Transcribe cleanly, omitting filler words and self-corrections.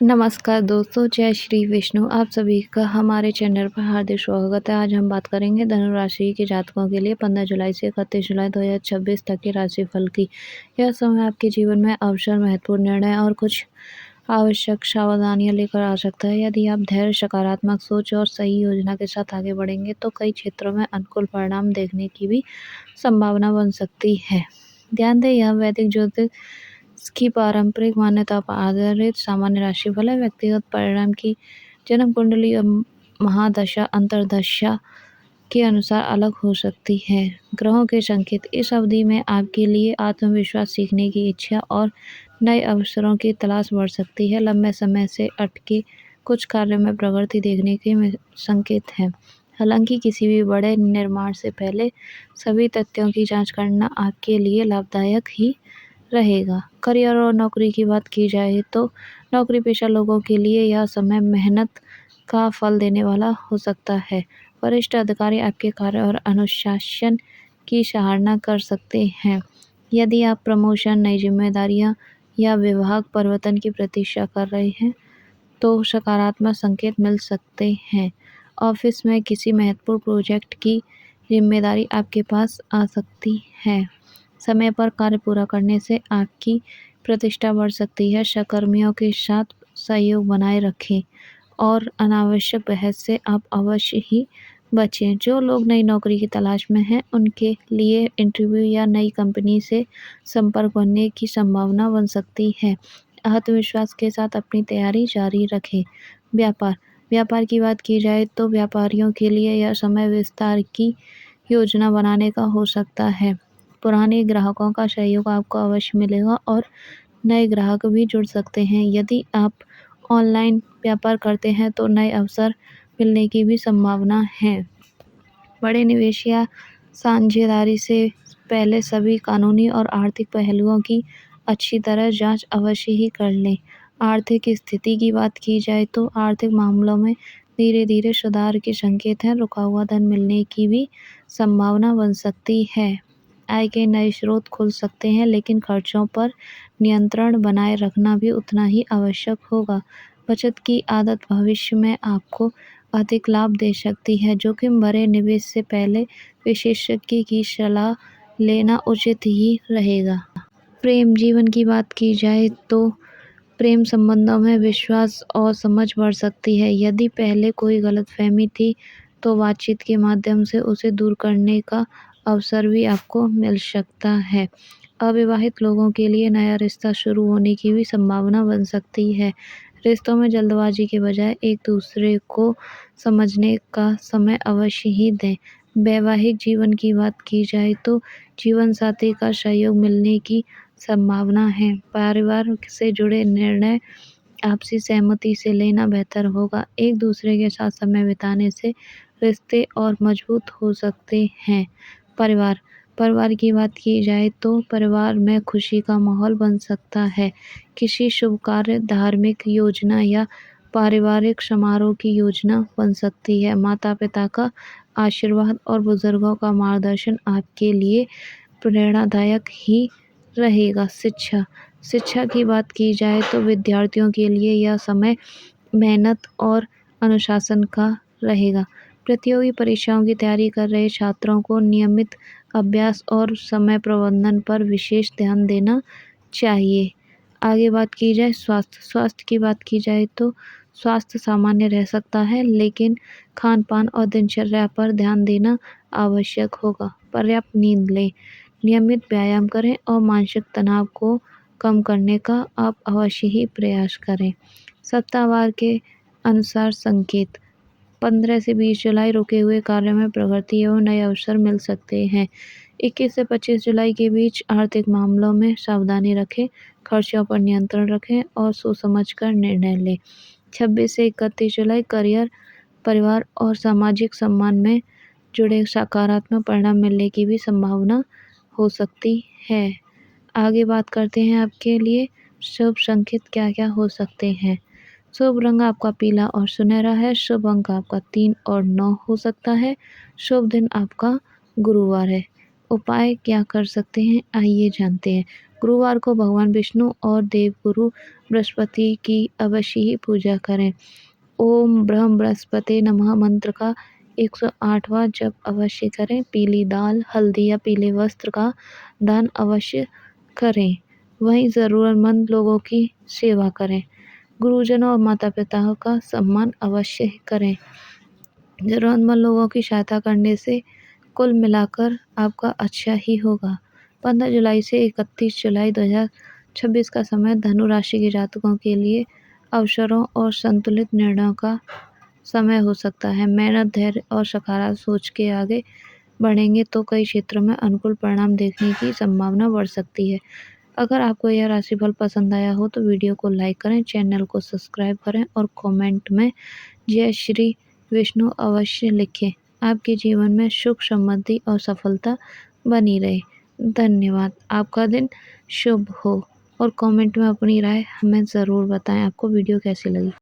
नमस्कार दोस्तों, जय श्री विष्णु। आप सभी का हमारे चैनल पर हार्दिक स्वागत है। आज हम बात करेंगे धनु राशि के जातकों के लिए 15 जुलाई से 31 जुलाई 2026 तक के राशिफल की। यह समय आपके जीवन में अवसर, महत्वपूर्ण निर्णय और कुछ आवश्यक सावधानियां लेकर आ सकता है। यदि आप धैर्य, सकारात्मक सोच और सही योजना के साथ आगे बढ़ेंगे तो कई क्षेत्रों में अनुकूल परिणाम देखने की भी संभावना बन सकती है। ध्यान दें, यह वैदिक ज्योतिष की पारंपरिक मान्यता पर आधारित सामान्य राशिफल है। व्यक्तिगत परिणाम की जन्म कुंडली और महादशा अंतर्दशा के अनुसार अलग हो सकती है। ग्रहों के संकेत इस अवधि में आपके लिए आत्मविश्वास, सीखने की इच्छा और नए अवसरों की तलाश बढ़ सकती है। लंबे समय से अटके कुछ कार्यों में प्रगति देखने के संकेत हैं। हालांकि किसी भी बड़े निर्माण से पहले सभी तथ्यों की जांच करना आपके लिए लाभदायक ही रहेगा। करियर और नौकरी की बात की जाए तो नौकरी पेशा लोगों के लिए यह समय मेहनत का फल देने वाला हो सकता है। वरिष्ठ अधिकारी आपके कार्य और अनुशासन की सराहना कर सकते हैं। यदि आप प्रमोशन, नई जिम्मेदारियां या विभाग परिवर्तन की प्रतीक्षा कर रहे हैं तो सकारात्मक संकेत मिल सकते हैं। ऑफिस में किसी महत्वपूर्ण प्रोजेक्ट की जिम्मेदारी आपके पास आ सकती है। समय पर कार्य पूरा करने से आपकी प्रतिष्ठा बढ़ सकती है। सहकर्मियों के साथ सहयोग बनाए रखें और अनावश्यक बहस से आप अवश्य ही बचें। जो लोग नई नौकरी की तलाश में हैं, उनके लिए इंटरव्यू या नई कंपनी से संपर्क बनने की संभावना बन सकती है। आत्मविश्वास के साथ अपनी तैयारी जारी रखें। व्यापार व्यापार की बात की जाए तो व्यापारियों के लिए यह समय विस्तार की योजना बनाने का हो सकता है। पुराने ग्राहकों का सहयोग आपको अवश्य मिलेगा और नए ग्राहक भी जुड़ सकते हैं। यदि आप ऑनलाइन व्यापार करते हैं तो नए अवसर मिलने की भी संभावना है। बड़े निवेश या साझेदारी से पहले सभी कानूनी और आर्थिक पहलुओं की अच्छी तरह जांच अवश्य ही कर लें। आर्थिक स्थिति की बात की जाए तो आर्थिक मामलों में धीरे धीरे सुधार के संकेत हैं। रुका हुआ धन मिलने की भी संभावना बन सकती है। आय के नए स्रोत खुल सकते हैं, लेकिन खर्चों पर नियंत्रण बनाए रखना भी उतना ही आवश्यक होगा। बचत की आदत भविष्य में आपको अधिक लाभ दे सकती है। जोखिम भरे निवेश से पहले विशेषज्ञ की सलाह लेना उचित ही रहेगा। प्रेम जीवन की बात की जाए तो प्रेम संबंधों में विश्वास और समझ बढ़ सकती है। यदि पहले कोई गलतफहमी थी तो बातचीत के माध्यम से उसे दूर करने का अवसर भी आपको मिल सकता है। अविवाहित लोगों के लिए नया रिश्ता शुरू होने की भी संभावना बन सकती है। रिश्तों में जल्दबाजी के बजाय एक दूसरे को समझने का समय अवश्य ही दें। वैवाहिक जीवन की बात की जाए तो जीवन साथी का सहयोग मिलने की संभावना है। परिवार से जुड़े निर्णय आपसी सहमति से लेना बेहतर होगा। एक दूसरे के साथ समय बिताने से रिश्ते और मजबूत हो सकते हैं। परिवार परिवार की बात की जाए तो परिवार में खुशी का माहौल बन सकता है। किसी शुभ कार्य, धार्मिक योजना या पारिवारिक समारोह की योजना बन सकती है। माता पिता का आशीर्वाद और बुजुर्गों का मार्गदर्शन आपके लिए प्रेरणादायक ही रहेगा। शिक्षा की बात की जाए तो विद्यार्थियों के लिए यह समय मेहनत और अनुशासन का रहेगा। प्रतियोगी परीक्षाओं की तैयारी कर रहे छात्रों को नियमित अभ्यास और समय प्रबंधन पर विशेष ध्यान देना चाहिए। आगे बात की जाए स्वास्थ्य की बात की जाए तो स्वास्थ्य सामान्य रह सकता है, लेकिन खान पान और दिनचर्या पर ध्यान देना आवश्यक होगा। पर्याप्त नींद लें, नियमित व्यायाम करें और मानसिक तनाव को कम करने का आप अवश्य ही प्रयास करें। सप्ताहवार के अनुसार संकेत 15 से 20 जुलाई रुके हुए कार्यों में प्रगति एवं नए अवसर मिल सकते हैं। 21 से 25 जुलाई के बीच आर्थिक मामलों में सावधानी रखें, खर्चों पर नियंत्रण रखें और सोच समझकर निर्णय लें। 26 से 31 जुलाई करियर, परिवार और सामाजिक सम्मान में जुड़े सकारात्मक परिणाम मिलने की भी संभावना हो सकती है। आगे बात करते हैं आपके लिए शुभ संकेत क्या क्या हो सकते हैं। शुभ रंग आपका पीला और सुनहरा है। शुभ अंक आपका 3 और 9 हो सकता है। शुभ दिन आपका गुरुवार है। उपाय क्या कर सकते हैं, आइए जानते हैं। गुरुवार को भगवान विष्णु और देवगुरु बृहस्पति की अवश्य ही पूजा करें। ओम ब्रह्म बृहस्पति नमः मंत्र का 108वां जप अवश्य करें। पीली दाल, हल्दी या पीले वस्त्र का दान अवश्य करें। वहीं ज़रूरतमंद लोगों की सेवा करें। गुरुजनों और माता-पिता का सम्मान अवश्य करें। ज़रूरतमंद लोगों की सहायता करने से कुल मिलाकर आपका अच्छा ही होगा। 15 जुलाई से 31 जुलाई 2026 का समय धनु राशि के जातकों के लिए अवसरों और संतुलित निर्णयों का समय हो सकता है। मेहनत, धैर्य और सकारात्मक सोच के आगे बढ़ेंगे तो कई क्षेत्रों में अनुकूल परिणाम देखने की संभावना बढ़ सकती है। अगर आपको यह राशिफल पसंद आया हो तो वीडियो को लाइक करें, चैनल को सब्सक्राइब करें और कमेंट में जय श्री विष्णु अवश्य लिखें। आपके जीवन में सुख, समृद्धि और सफलता बनी रहे। धन्यवाद। आपका दिन शुभ हो और कमेंट में अपनी राय हमें ज़रूर बताएं। आपको वीडियो कैसी लगी।